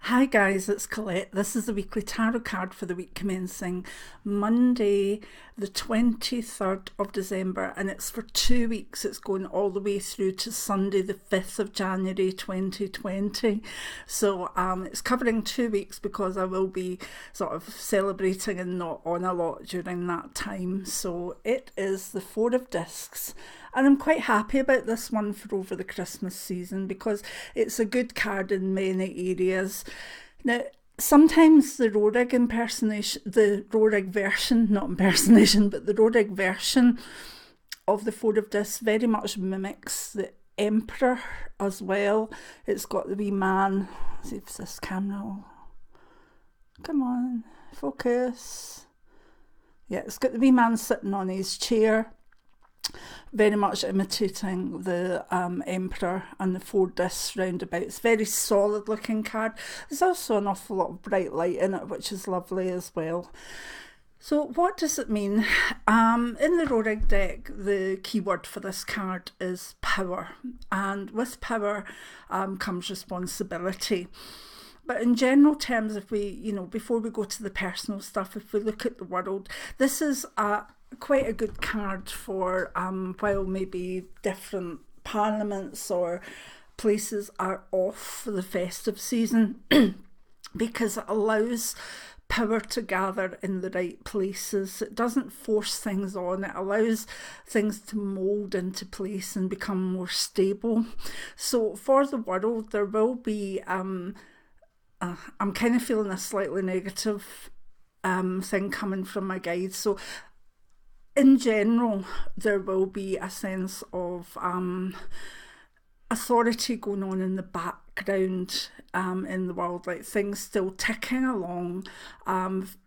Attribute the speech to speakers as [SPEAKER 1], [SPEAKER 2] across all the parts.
[SPEAKER 1] Hi guys, it's Colette. This is the weekly tarot card for the week commencing Monday, the 23rd of December, and it's for 2 weeks. It's going all the way through to Sunday, the 5th of January 2020. So it's covering 2 weeks because I will be sort of celebrating and not on a lot during that time. So it is the Four of Discs. And I'm quite happy about this one for over the Christmas season because it's a good card in many areas. Now, sometimes the Rorig version, not impersonation, but the Rorig version of the Four of Discs very much mimics the Emperor as well. It's got the wee man. Let's see if this camera will... Come on, focus. Yeah, it's got the wee man sitting on his chair, very much imitating the Emperor and the four discs roundabout. It's a very solid looking card. There's also an awful lot of bright light in it, which is lovely as well. So what does it mean? In the Rorig deck, the keyword for this card is power. And with power comes responsibility. But in general terms, if we, before we go to the personal stuff, if we look at the world, this is quite a good card for while maybe different parliaments or places are off for the festive season because it allows power to gather in the right places. It doesn't force things on. It allows things to mould into place and become more stable. So for the world, there will be I'm kind of feeling a slightly negative thing coming from my guide. So in general, there will be a sense of authority going on in the background in the world, like things still ticking along,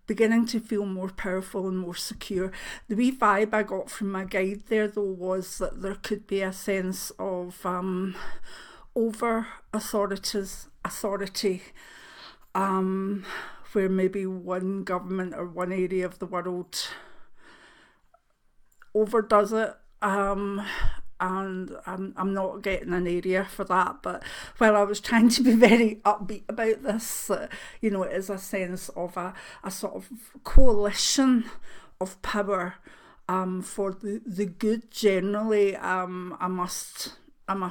[SPEAKER 1] beginning to feel more powerful and more secure. The wee vibe I got from my guide there, though, was that there could be a sense of over authority, where maybe one government or one area of the world overdoes it, and I'm not getting an area for that, but while I was trying to be very upbeat about this, it is a sense of a sort of coalition of power for the good generally. I must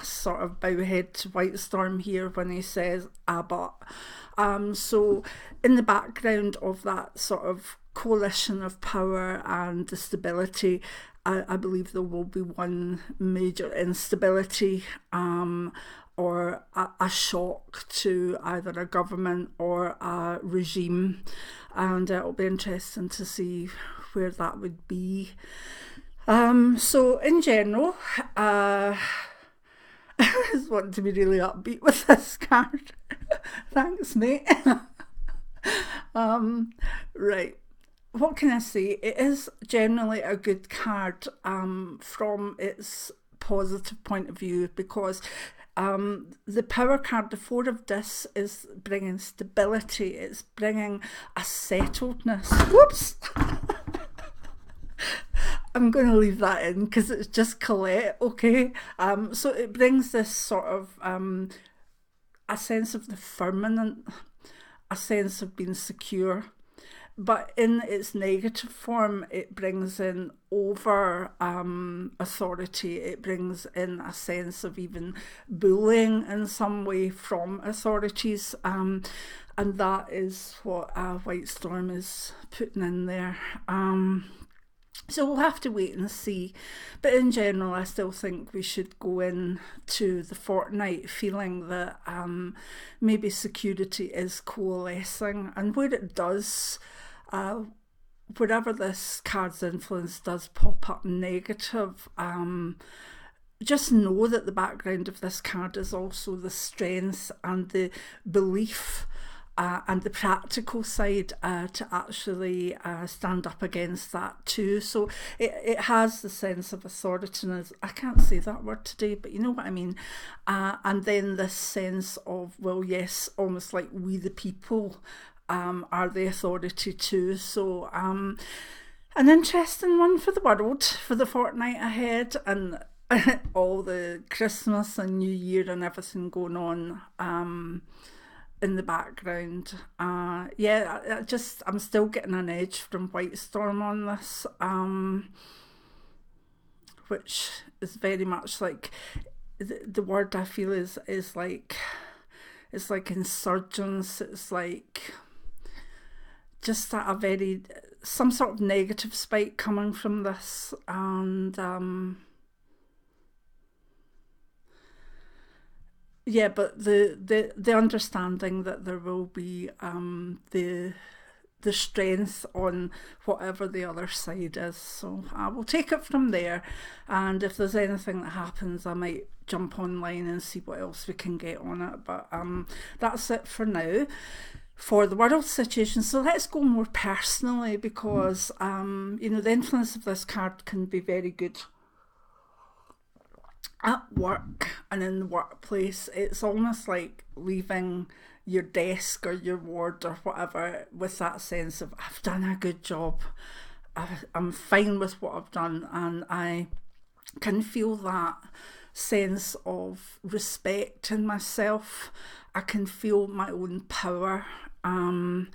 [SPEAKER 1] sort of bow head to Whitestorm here when he says but. So in the background of that sort of coalition of power and the stability, I believe there will be one major instability or a shock to either a government or a regime, and it'll be interesting to see where that would be. So in general, I just want to be really upbeat with this card. Thanks, mate. Right. What can I say? It is generally a good card from its positive point of view because the power card, the Four of Discs, is bringing stability. It's bringing a settledness. Whoops! I'm going to leave that in because it's just Colette, okay? So it brings this sort of a sense of the firmament, a sense of being secure. But in its negative form, it brings in over authority. It brings in a sense of even bullying in some way from authorities. And that is what Whitestorm is putting in there. So we'll have to wait and see. But in general, I still think we should go into the fortnight feeling that maybe security is coalescing. And where it does... wherever this card's influence does pop up negative, just know that the background of this card is also the strength and the belief and the practical side to actually stand up against that too. So it has the sense of authority, I can't say that word today, but you know what I mean. And then this sense of, well, yes, almost like we the people are the authority too. So an interesting one for the world for the fortnight ahead, and all the Christmas and New Year and everything going on. in the background. Yeah, I'm still getting an edge from White Storm on this, which is very much like the word I feel is like, it's like insurgents. It's like just a very, some sort of negative spike coming from this, and yeah, but the understanding that there will be the strength on whatever the other side is. So I will take it from there, and if there's anything that happens, I might jump online and see what else we can get on it. But that's it for now for the world situation. So let's go more personally, because the influence of this card can be very good at work and in the workplace. It's almost like leaving your desk or your ward or whatever with that sense of, I've done a good job, I'm fine with what I've done, and I can feel that sense of respect in myself. I can feel my own power, and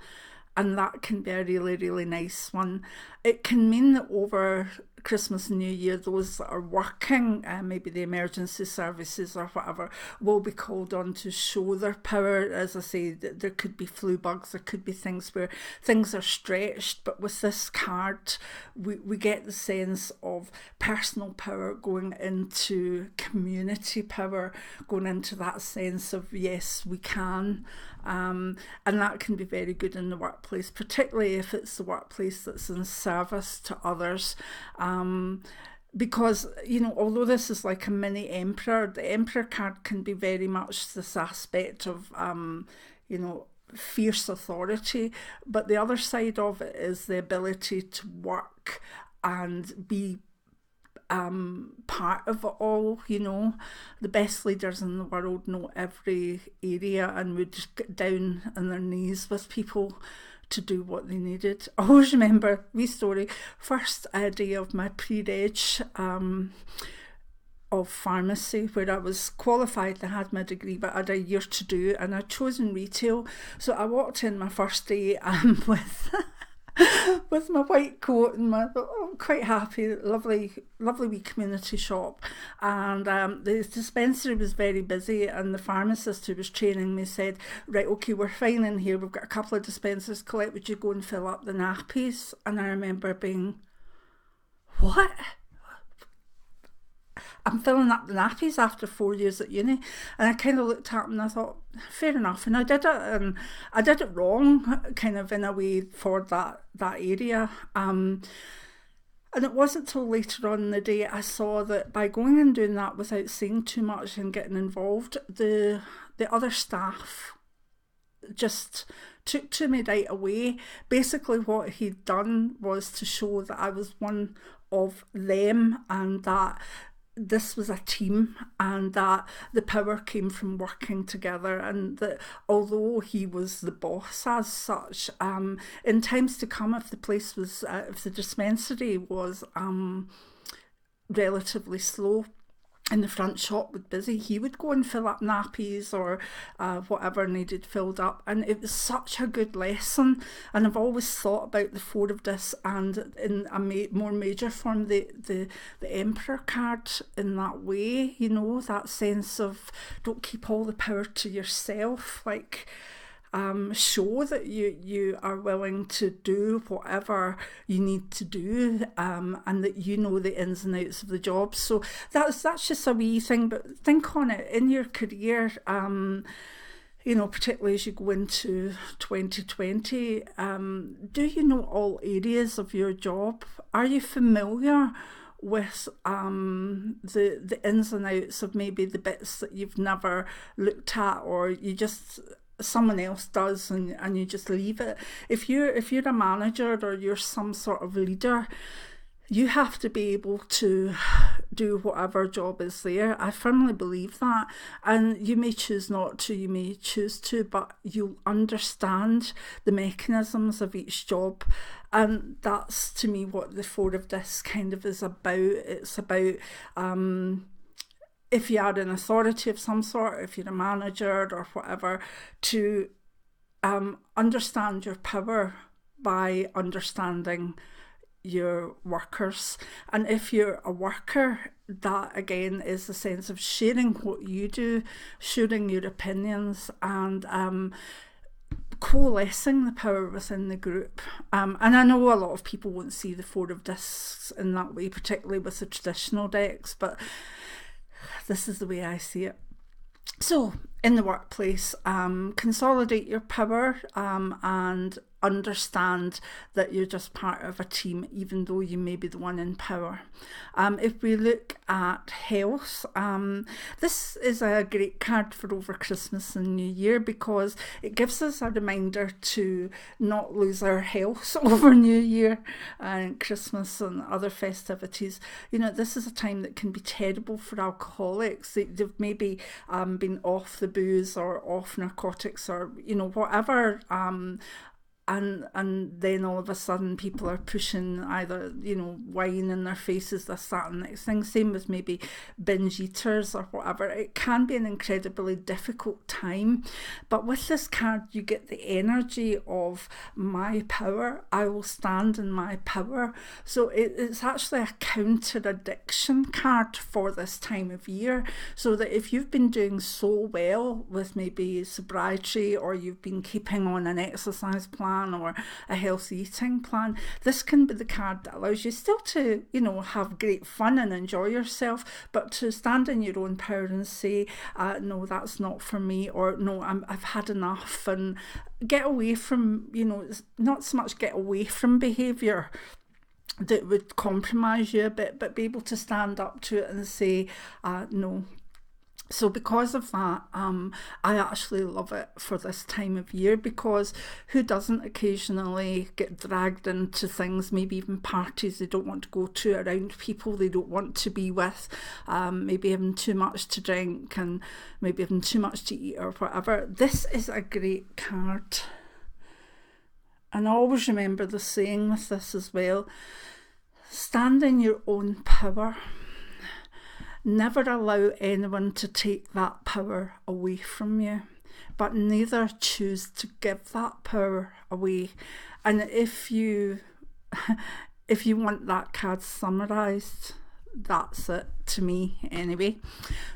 [SPEAKER 1] that can be a really, really nice one. It can mean that over Christmas and New Year, those that are working, maybe the emergency services or whatever, will be called on to show their power. As I say, there could be flu bugs, there could be things where things are stretched, but with this card, we get the sense of personal power going into community power, going into that sense of, yes, we can. And that can be very good in the workplace, particularly if it's the workplace that's in service to others. Because, although this is like a mini emperor, the emperor card can be very much this aspect of, fierce authority. But the other side of it is the ability to work and be part of it all. The best leaders in the world know every area and would just get down on their knees with people to do what they needed. I always remember, wee story, first day of my pre-reg of pharmacy, where I was qualified, I had my degree, but I had a year to do, and I'd chosen retail. So I walked in my first day with my white coat and my, quite happy, lovely wee community shop, and the dispensary was very busy, and the pharmacist who was training me said, right, okay, we're fine in here, we've got a couple of dispensers, Colette, would you go and fill up the nappies? And I remember being, what? I'm filling up the nappies after 4 years at uni. And I kind of looked at him and I thought, fair enough. And I did it, and I did it wrong, kind of in a way, for that area. And it wasn't till later on in the day I saw that by going and doing that without saying too much and getting involved, the other staff just took to me right away. Basically what he'd done was to show that I was one of them, and that this was a team, and that the power came from working together, and that although he was the boss as such, in times to come, if the place was, if the dispensary was relatively slow and the front shop was busy, he would go and fill up nappies or whatever needed filled up. And it was such a good lesson, and I've always thought about the Four of Dis and in a more major form the Emperor card in that way, that sense of don't keep all the power to yourself, like show that you are willing to do whatever you need to do, and that you know the ins and outs of the job. So that's just a wee thing, but think on it in your career, particularly as you go into 2020. Do you know all areas of your job? Are you familiar with the ins and outs of maybe the bits that you've never looked at, or you just someone else does and you just leave it? If you're a manager or you're some sort of leader, you have to be able to do whatever job is there. I firmly believe that, and you may choose not to, you may choose to, but you'll understand the mechanisms of each job. And that's, to me, what the Four of Dis kind of is about. It's about if you are an authority of some sort, if you're a manager or whatever, to understand your power by understanding your workers. And if you're a worker, that again is the sense of sharing what you do, sharing your opinions, and coalescing the power within the group. And I know a lot of people won't see the Four of Discs in that way, particularly with the traditional decks, but this is the way I see it. So in the workplace, consolidate your power and understand that you're just part of a team, even though you may be the one in power. If we look at health, this is a great card for over Christmas and New Year, because it gives us a reminder to not lose our health over New Year and Christmas and other festivities. You know, this is a time that can be terrible for alcoholics. They've maybe been off the booze or off narcotics or, you know, whatever, and then all of a sudden people are pushing either, you know, wine in their faces, this, that, and next thing. Same with maybe binge eaters or whatever. It can be an incredibly difficult time, but with this card you get the energy of my power. I will stand in my power. So it's actually a counter addiction card for this time of year, so that if you've been doing so well with maybe sobriety, or you've been keeping on an exercise plan or a healthy eating plan, this can be the card that allows you still to, you know, have great fun and enjoy yourself, but to stand in your own power and say, no, that's not for me, or no, I've had enough, and get away from, you know, not so much get away from behaviour that would compromise you a bit, but be able to stand up to it and say, no. So because of that, I actually love it for this time of year, because who doesn't occasionally get dragged into things, maybe even parties they don't want to go to, around people they don't want to be with, maybe having too much to drink and maybe having too much to eat or whatever. This is a great card. And always remember the saying with this as well: stand in your own power. Never allow anyone to take that power away from you, but neither choose to give that power away. And if you want that card summarised, that's it to me anyway.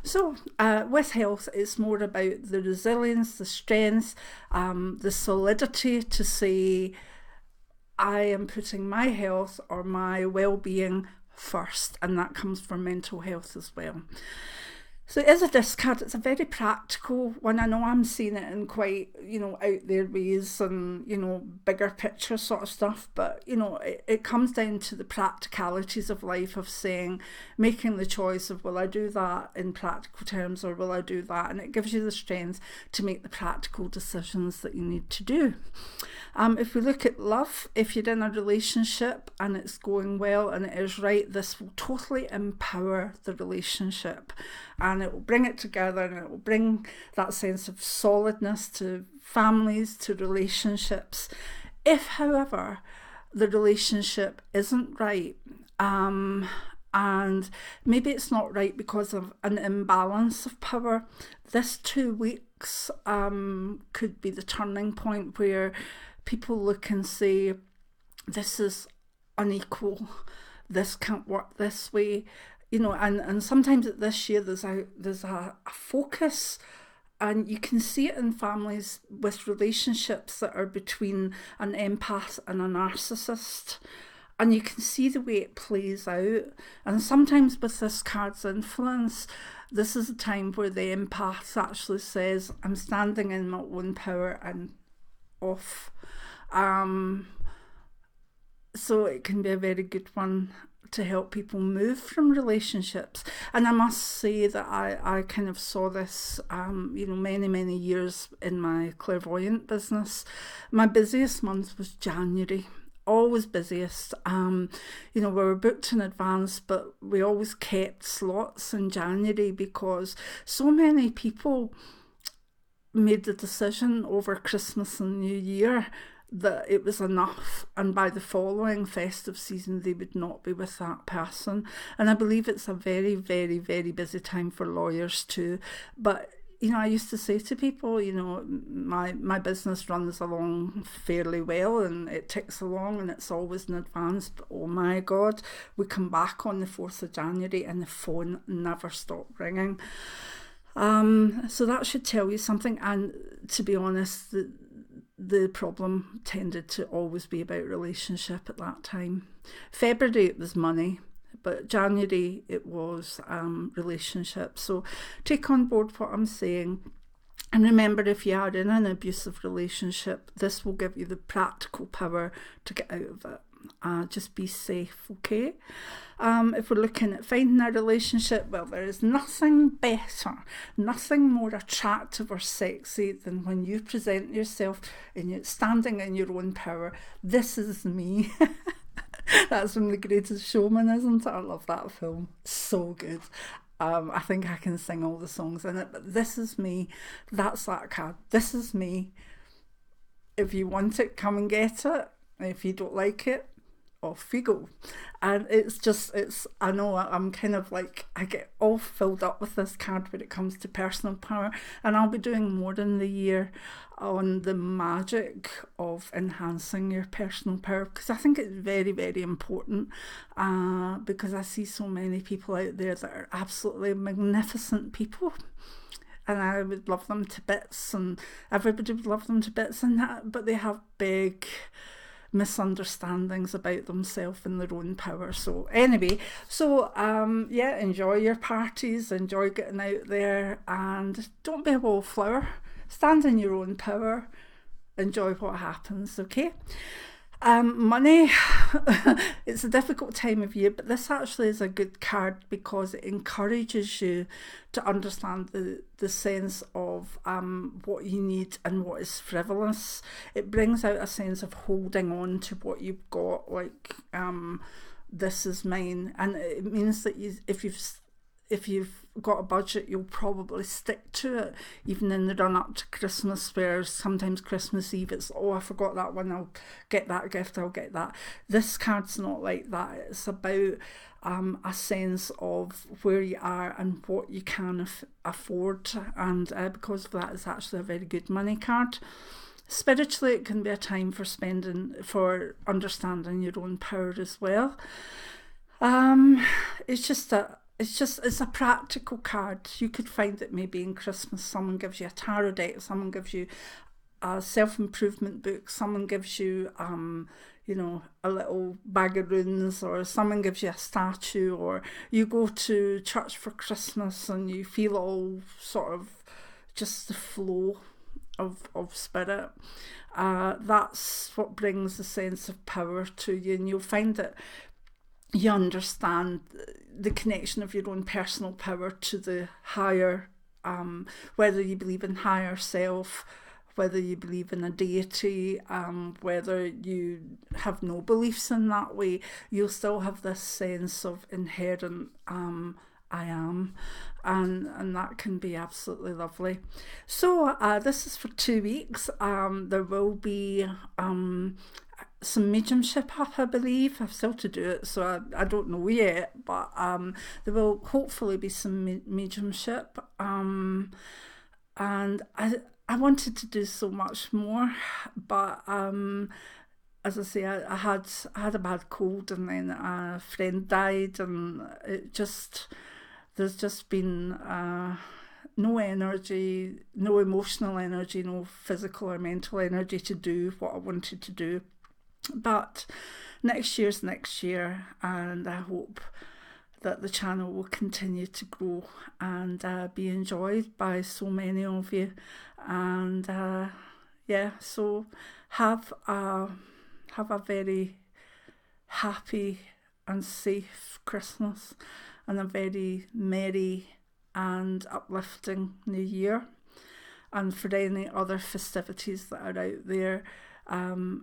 [SPEAKER 1] So with health, it's more about the resilience, the strength, the solidity to say, I am putting my health or my well-being first, and that comes from mental health as well. So it is a discard. It's a very practical one. I know I'm seeing it in quite, you know, out there ways and, you know, bigger picture sort of stuff, but, you know, it comes down to the practicalities of life, of saying, making the choice of, will I do that in practical terms, or will I do that? And it gives you the strength to make the practical decisions that you need to do. If we look at love, if you're in a relationship and it's going well and it is right, this will totally empower the relationship, and it will bring it together, and it will bring that sense of solidness to families, to relationships. If, however, the relationship isn't right, and maybe it's not right because of an imbalance of power, this 2 weeks could be the turning point where people look and say, this is unequal, this can't work this way, you know. And sometimes at this year there's a focus, and you can see it in families with relationships that are between an empath and a narcissist, and you can see the way it plays out. And sometimes with this card's influence, this is a time where the empath actually says, I'm standing in my own power, and off. So it can be a very good one to help people move from relationships. And I must say that I kind of saw this, you know, many years in my clairvoyant business. My busiest month was January. Always busiest. You know, we were booked in advance, but we always kept slots in January because so many people made the decision over Christmas and New Year that it was enough, and by the following festive season they would not be with that person. And I believe it's a very, very, very busy time for lawyers too. But you know, I used to say to people, you know, my business runs along fairly well and it ticks along and it's always in advance. But oh my God, we come back on the 4th of January and the phone never stopped ringing. So that should tell you something. And to be honest, the problem tended to always be about relationship at that time. February it was money, but January it was relationship. So take on board what I'm saying. And remember, if you are in an abusive relationship, this will give you the practical power to get out of it. Just be safe, okay? If we're looking at finding a relationship, well, there is nothing better, nothing more attractive or sexy than when you present yourself and you're standing in your own power. This is me. That's from The Greatest Showman, isn't it? I love that film. So good. I think I can sing all the songs in it, but this is me. That's that card. This is me. If you want it, come and get it. If you don't like it, off you go. And I know I'm kind of like, I get all filled up with this card when it comes to personal power, and I'll be doing more in the year on the magic of enhancing your personal power, because I think it's very, very important, because I see so many people out there that are absolutely magnificent people, and I would love them to bits, and everybody would love them to bits, and that, but they have big misunderstandings about themselves and their own power. So anyway, yeah, enjoy your parties, enjoy getting out there, and don't be a wallflower. Stand in your own power, enjoy what happens, okay? Money, it's a difficult time of year, but this actually is a good card because it encourages you to understand the sense of what you need and what is frivolous. It brings out a sense of holding on to what you've got, like this is mine, and it means that if you've got a budget, you'll probably stick to it, even in the run up to Christmas, where sometimes Christmas Eve it's, oh, I forgot that one, I'll get that gift, I'll get that. This card's not like that. It's about a sense of where you are and what you can afford, and because of that, it's actually a very good money card. Spiritually, it can be a time for understanding your own power as well. It's a practical card. You could find it maybe in Christmas. Someone gives you a tarot deck, someone gives you a self-improvement book, someone gives you a little bag of runes, or someone gives you a statue, or you go to church for Christmas and you feel all sort of just the flow of spirit. That's what brings a sense of power to you, and you'll find that you understand the connection of your own personal power to the higher, whether you believe in higher self, whether you believe in a deity, whether you have no beliefs in that way, you'll still have this sense of inherent I am, and that can be absolutely lovely. So this is for 2 weeks. There will be some mediumship up, I believe. I've still to do it, so I don't know yet, but there will hopefully be some mediumship, and I wanted to do so much more, but as I say, I had a bad cold, and then a friend died, and there's just been no energy, no emotional energy, no physical or mental energy to do what I wanted to do. But next year's next year, and I hope that the channel will continue to grow and be enjoyed by so many of you. And so have a very happy and safe Christmas, and a very merry and uplifting New Year. And for any other festivities that are out there,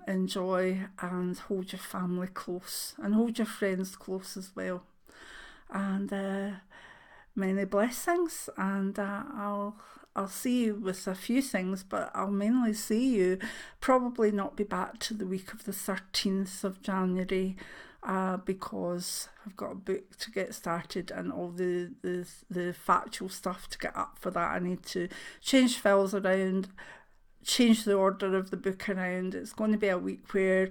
[SPEAKER 1] enjoy and hold your family close and hold your friends close as well. And many blessings, and I'll I'll see you with a few things, but I'll mainly see you, probably not be back to the week of the 13th of January, because I've got a book to get started and all the factual stuff to get up for that. I need to change files around, change the order of the book around. It's going to be a week where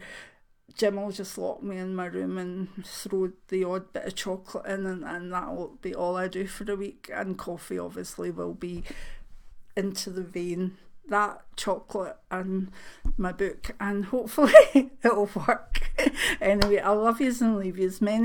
[SPEAKER 1] Jim will just lock me in my room and throw the odd bit of chocolate in, and that'll be all I do for the week. And coffee obviously will be into the vein. That, chocolate and my book, and hopefully it'll work. Anyway, I love yous and leave yous. Many